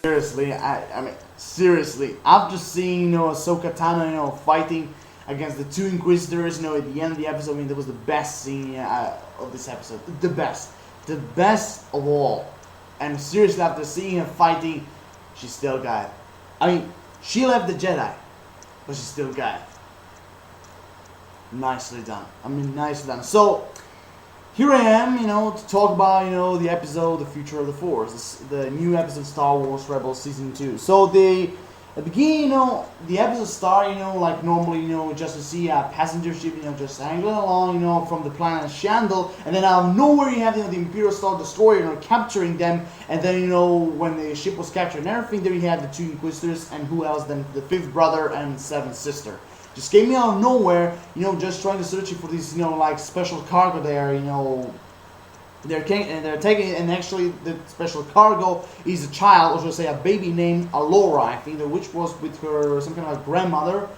Seriously, I mean, seriously, after seeing, Ashoka Tano, fighting against the two Inquisitors, at the end of the episode, I mean, that was the best scene of this episode. The best of all. And seriously, after seeing her fighting, she still got it. I mean, she left the Jedi, but she still got it. Nicely done. I mean, nicely done. So, here I am, to talk about, the episode, The Future of the Force, the new episode, Star Wars Rebels Season 2. So, at the beginning, the episode start, like normally, just to see a passenger ship, just angling along, from the planet Shandel, and then out of nowhere you have, the Imperial Star Destroyer, capturing them, and then, when the ship was captured and everything, there you have the two Inquisitors, and who else then, the fifth brother and seventh sister. Just came out of nowhere, just trying to search for these, like special cargo there, they're taking, and actually the special cargo is a child, or should I say a baby named Alora, I think, which was with her, some kind of grandmother,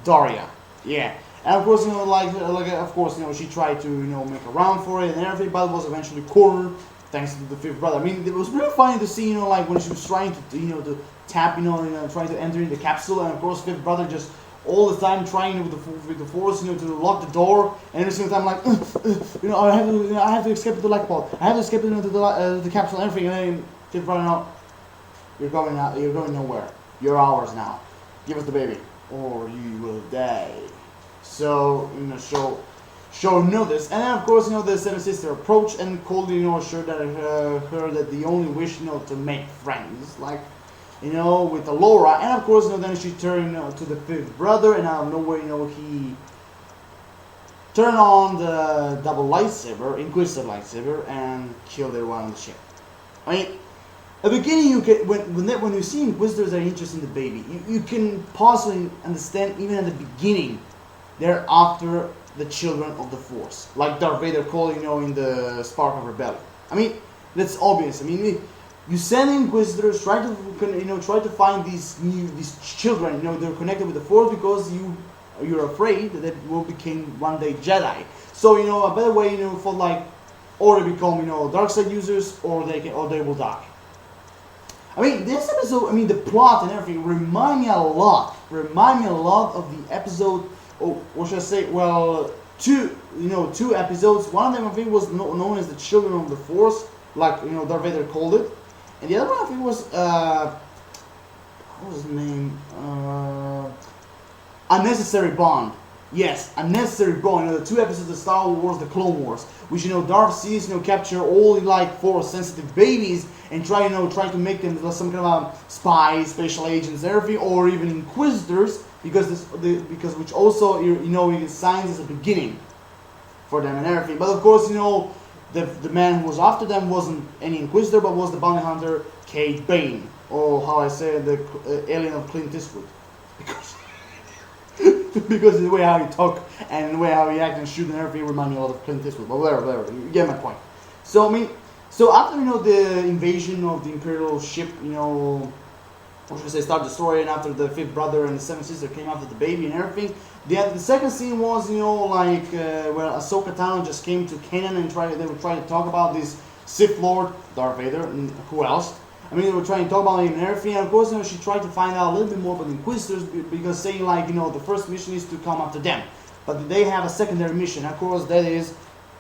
Daria. Yeah. And of course, of course, she tried to, make a round for it and everything, but it was eventually cornered, thanks to the fifth brother. I mean, it was really funny to see, like when she was trying to, to tap, trying to enter in the capsule, and of course, fifth brother just all the time trying with the force, to lock the door, and every single time like, I have to escape the light pod. I have to escape to the capsule and everything. And then fifth brother, no, you're going nowhere. You're ours now. Give us the baby, or you will die. So show notice, and then of course the seventh sister approached and coldly assured that her that the only wish to make friends, like. With Alora, and of course, then she turned to the fifth brother, and out of nowhere, he turned on the double lightsaber, Inquisitor lightsaber, and killed everyone on the ship. I mean, at the beginning, you can when you see Inquisitors that are interested in the baby, you can possibly understand even at the beginning they're after the children of the Force, like Darth Vader called in the Spark of Rebellion. I mean, that's obvious. I mean. You send Inquisitors, try to find these children, they're connected with the Force because you're afraid that they will become one day Jedi. So a better way, for like, or they become dark side users, or they will die. I mean, this episode, the plot and everything remind me a lot of the episode, or should I say, well, two episodes. One of them I think was known as the Children of the Force, like Darth Vader called it. And the other one I think was, what was his name? Unnecessary Bond. Yes, Unnecessary Bond. The two episodes of Star Wars, the Clone Wars, which Darth sees capture all like Force sensitive babies and try to make them some kind of spies, special agents, everything, or even Inquisitors, because which also signs as a beginning for them and everything. But of course the man who was after them wasn't any Inquisitor, but was the bounty hunter Cade Bane, or how I say the alien of Clint Eastwood, because the way how he talk and the way how he act and shoot and everything remind me a lot of Clint Eastwood. But whatever, you get my point. So after the invasion of the Imperial ship, or should I say Star Destroyer, and after the fifth brother and the seventh sister came after the baby and everything, the second scene was, where Ashoka Tano just came to Kanan and they were trying to talk about this Sith Lord, Darth Vader, and who else? They were trying to talk about him and everything, and of course, she tried to find out a little bit more about the Inquisitors, because saying, the first mission is to come after them. But they have a secondary mission, of course, that is,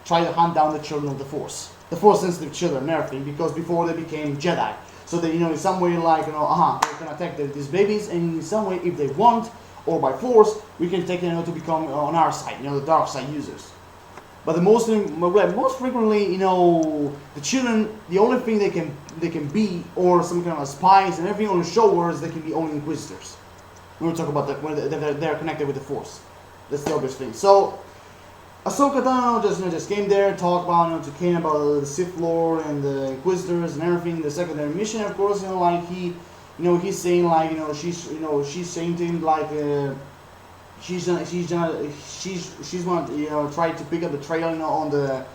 try to hunt down the children of the Force-sensitive children and everything, because before they became Jedi. So they, in some way, they can attack these babies, and in some way, if they want, or by force, we can take them to become on our side, the dark side users. But most frequently, the children, the only thing they can be, or some kind of spies and everything on the show, whereas they can be only Inquisitors. We will talk about that when they're connected with the Force. That's the obvious thing. So Ashoka Tano just came there, talked about to Kanan about the Sith Lord and the Inquisitors and everything. The secondary mission, of course, he's saying she's saying to him she's gonna try to pick up the trail on the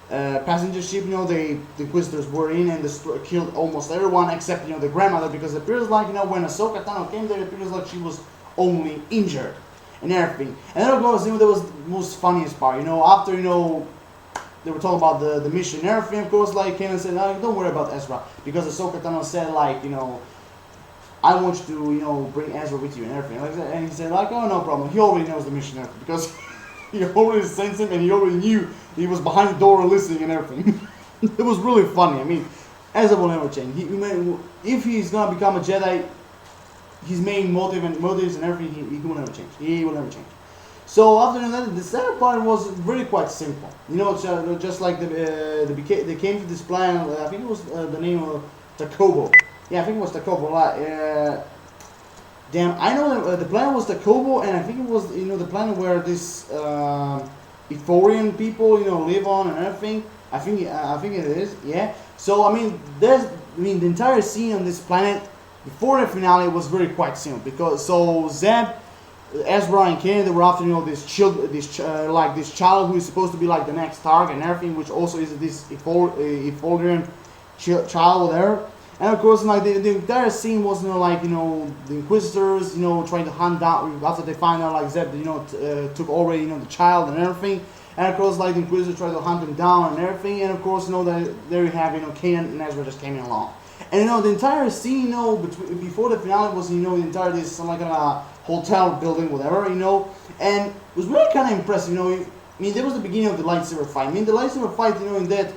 passenger ship. The Inquisitors were in and killed almost everyone except the grandmother, because it appears like when Ashoka Tano came there, it appears like she was only injured and everything. And then of course, that was the most funniest part. After they were talking about the mission and everything. Of course, like Kanan said, no, don't worry about Ezra, because Ashoka Tano said like I want you to bring Ezra with you and everything. Like that. And he said like, oh, no problem. He already knows the mission and everything, because he already sensed him and he already knew he was behind the door listening and everything. It was really funny. I mean, Ezra will never change. If he's gonna become a Jedi, his main motives and everything, he will never change. He will never change. So after that, the second part was really quite simple. Just like they came to this plan. I think it was the name of Takobo. Yeah, I think it was Takobo. Damn, I know the plan was Takobo, and I think it was the planet where this Ithorian people live on and everything. I think it is. Yeah. So the entire scene on this planet before the finale was really quite simple, because Zeb, Ezra and Kanan, they were after this child who is supposed to be like the next target and everything, which also is this Ithorian child there. And of course, like the entire scene was the Inquisitors trying to hunt down after they find out like Zeb took already the child and everything. And of course, like the Inquisitors tried to hunt him down and everything. And of course, there you have Kanan and Ezra just came in along. And the entire scene before the finale was the entire this like a hotel building, whatever, and it was really kind of impressive. There was the beginning of the lightsaber fight. The lightsaber fight, in that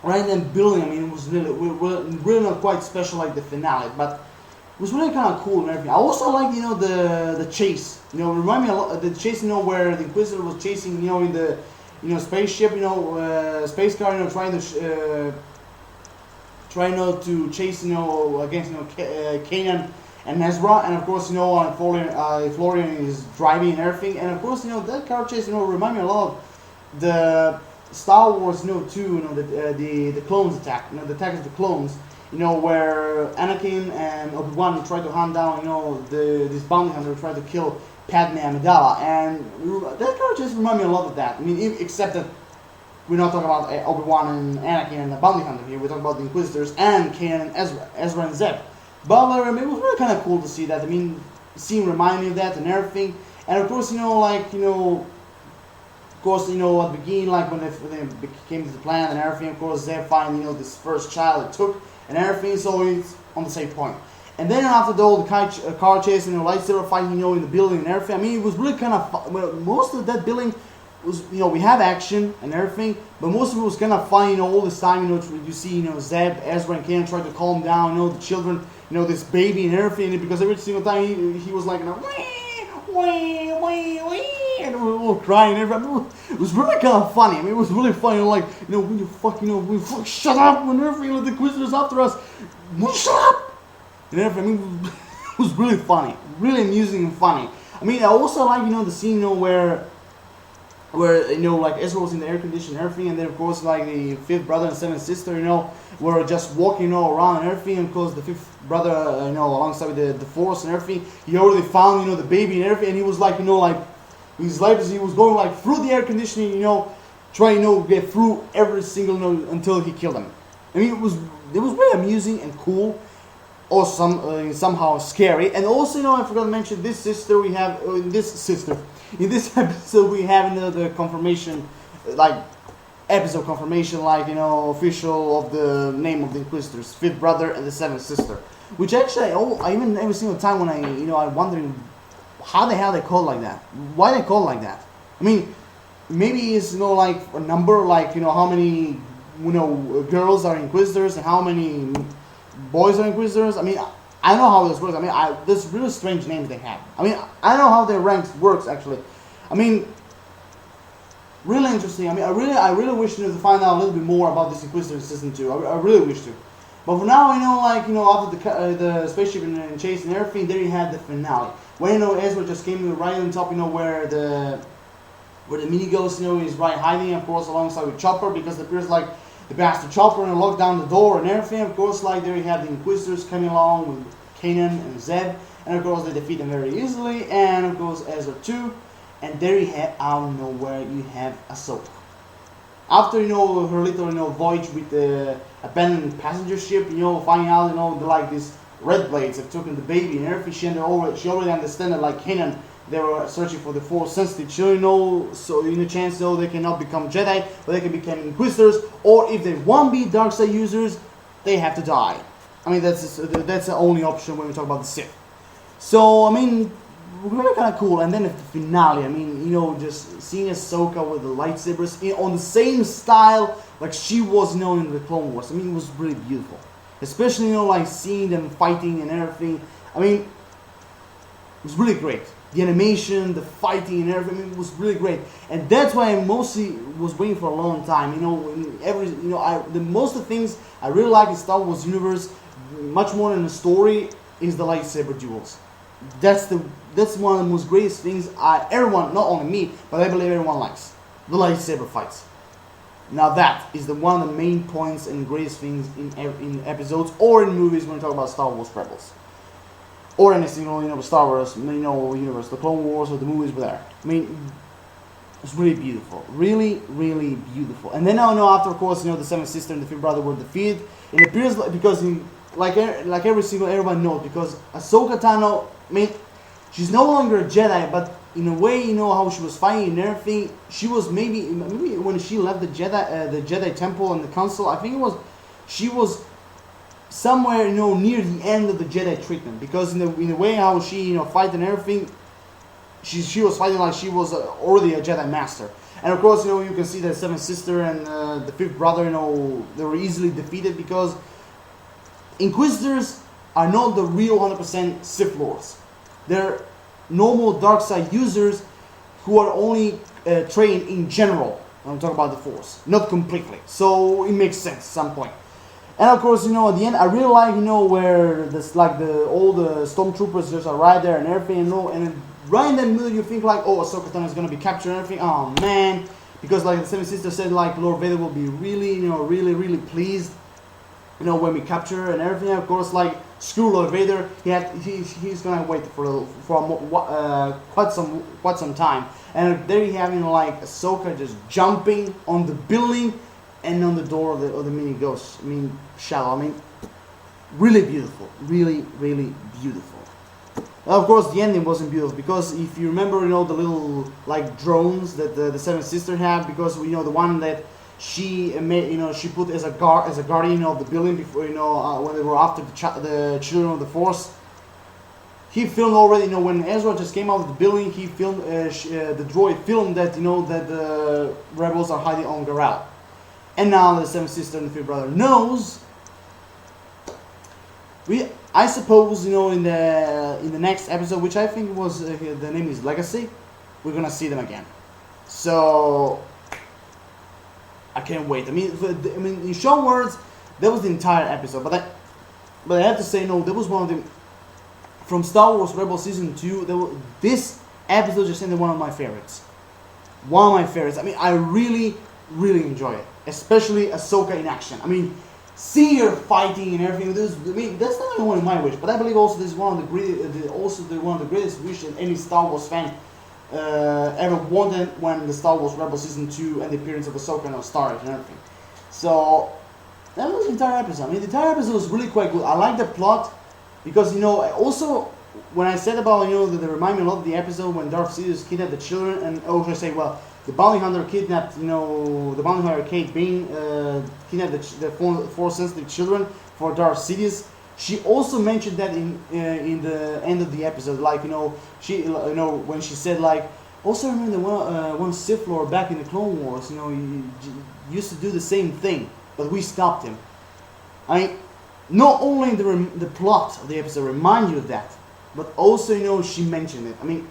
right in that building, it was really not quite special like the finale, but it was really kind of cool and everything. I also like, the chase. Remind me a lot of the chase, where the Inquisitor was chasing, in the, spaceship, space car, trying to chase, against, Kanan and Ezra, and of course, Florian is driving and everything, and of course, that car chase, remind me a lot of the Star Wars, too, the clones attack, the attack of the clones, where Anakin and Obi-Wan tried to hunt down, this bounty hunter tried to kill Padme Amidala, and that car chase remind me a lot of that. Except that we're not talking about Obi-Wan and Anakin and the bounty hunter here. We're talking about the Inquisitors and Kanan and Ezra and Zeb. But it was really kind of cool to see that. The scene reminded me of that and everything. And of course, at the beginning, like when they came to the planet and everything, of course, Zeb find this first child it took and everything. So it's on the same point. And then after the car chase and the lightsaber fighting, in the building and everything. It was really kind of fun. Most of that building was, we have action and everything, but most of it was kind of fun, all this time, you see, Zeb, Ezra, and Kanan try to calm down, the children, this baby and everything, because every single time he was like, wee, and we were all crying and everything. It was really kind of funny. It was really funny, like, when you fuck, shut up, when everything, the Inquisitors after us, shut up, and everything. It was really funny, really amusing and funny. I also like, the scene, where like Ezra was in the air conditioning and everything, and then of course like the fifth brother and seventh sister, were just walking around and everything, and of course the fifth brother, alongside with the Force and everything, he already found the baby and everything, and he was like like his life he was going like through the air conditioning, trying to get through every single until he killed him. It was really amusing and cool, or somehow scary. And also, I forgot to mention this sister we have in this episode we have the confirmation, like episode confirmation, like official of the name of the Inquisitors, fifth brother and the seventh sister. Which actually, I even every single time when I'm wondering how the hell they call like that. Why they call like that? Maybe it's like a number, like how many girls are Inquisitors and how many boys are Inquisitors. I don't know how this works. There's really strange names they have. I don't know how their ranks works actually. Really interesting. I really wish to find out a little bit more about this Inquisitor in season 2. I really wish to. But for now, after the spaceship and chase and everything, there you have the finale. Where Ezra just came right on top, where the mini ghost, is right hiding, of course, alongside with Chopper, because it appears like the bastard Chopper and locked down the door and everything. Of course, like there you have the Inquisitors coming along with Kanan and Zeb, and of course they defeat them very easily, and of course Ezra too. And there you have, out of nowhere, you have Ahsoka. After her little voyage with the abandoned passenger ship, finding out like this red blades have taken the baby and everything. She already understood that like Kanan, they were searching for the Force sensitive children, so in a chance though they cannot become Jedi, but they can become Inquisitors, or if they won't be dark side users, they have to die. I mean that's the only option when we talk about the Sith. So I mean, really kind of cool. And then at the finale, I mean, just seeing Ahsoka with the lightsabers on the same style like she was known in the Clone Wars. I mean, it was really beautiful, especially like seeing them fighting and everything. I mean, it was really great. The animation, the fighting and everything, I mean, it was really great. And that's why I mostly was waiting for a long time. The most of the things I really like in Star Wars universe, much more than the story, is the lightsaber duels. That's one of the most greatest things everyone, not only me, but I believe everyone likes. The lightsaber fights. Now that is one of the main points and greatest things in episodes or in movies when we talk about Star Wars Rebels. Or any single, Star Wars, universe, the Clone Wars or the movies were there. I mean, it's really beautiful. Really, really beautiful. And then after, of course, the Seventh Sister and the Fifth Brother were defeated. It appears because everyone knows, because Ashoka Tano, I mean, she's no longer a Jedi, but in a way, how she was fighting and everything, she was maybe when she left the Jedi Temple and the Council, I think she was somewhere near the end of the Jedi treatment, because in the way how she fight and everything, she was fighting like she was already a Jedi Master. And of course, you can see the Seventh Sister and the Fifth Brother, they were easily defeated because Inquisitors are not the real 100% Sith Lords. They're normal dark side users who are only trained in general when we talk about the Force, not completely. So it makes sense at some point. And of course, at the end, I really like, where all the stormtroopers just arrive there and everything, and right in that middle, you think like, oh, Ahsoka Tano is gonna be captured and everything. Oh man, because like the Seventh Sister said, like Lord Vader will be really, really, really pleased, when we capture her and everything. Of course, like screw Lord Vader, he's gonna wait for quite some time. And there you have, like Ahsoka just jumping on the building and on the door of the mini ghost. I mean, shadow. I mean, really beautiful. Really, really beautiful. Of course, the ending wasn't beautiful because if you remember, the little like drones that the Seventh Sister had, because the one that she made, she put as a guardian of the building before, when they were after the children of the Force. He filmed already, when Ezra just came out of the building. He filmed the droid filmed that that the rebels are hiding on Garal. And now the Seventh Sister and the Fifth Brother knows. I suppose in the next episode, which I think was the name is Legacy, we're gonna see them again. So I can't wait. I mean, in short words, that was the entire episode. But I have to say, no, that was one of the from Star Wars Rebels Season 2. This episode just ended one of my favorites. One of my favorites. I mean, I really, really enjoy it. Especially Ahsoka in action. I mean, seeing her fighting and everything. That's not only one of my wishes, but I believe also this is one of the greatest wishes any Star Wars fan ever wanted when the Star Wars Rebels Season 2 and the appearance of Ahsoka started and everything. So that was the entire episode. I mean, the entire episode was really quite good. I like the plot because also when I said about that they remind me a lot of the episode when Darth Sidious kidnapped the children, and should I say, well, the bounty hunter kidnapped, the bounty hunter Kate Bane kidnapped the Force sensitive children for Darth Sidious. She also mentioned that in the end of the episode, like she when she said like, also remember one Sith Lord back in the Clone Wars, he used to do the same thing, but we stopped him. I mean, not only the plot of the episode remind you of that, but also she mentioned it. I mean,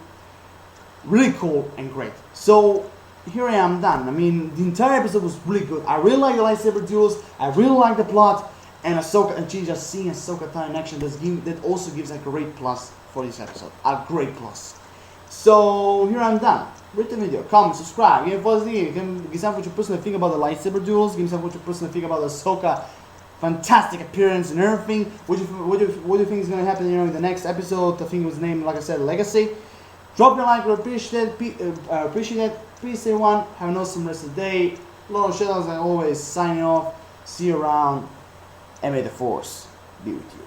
really cool and great. So here I am done. I mean, the entire episode was really good. I really like the lightsaber duels. I really like the plot, and Ahsoka and just seeing Ahsoka Tano in action that also gives a great plus for this episode. A great plus. So here I'm done. Rate the video, comment, subscribe. Give me what you personally think about the lightsaber duels. Give me what you personally think about Ahsoka. Fantastic appearance and everything. What do you think is going to happen in the next episode? I think it was named, like I said, Legacy. Drop your like, we appreciate it. Peace everyone. Have an awesome rest of the day. Lord of Shadows, as always, signing off. See you around. And may the Force be with you.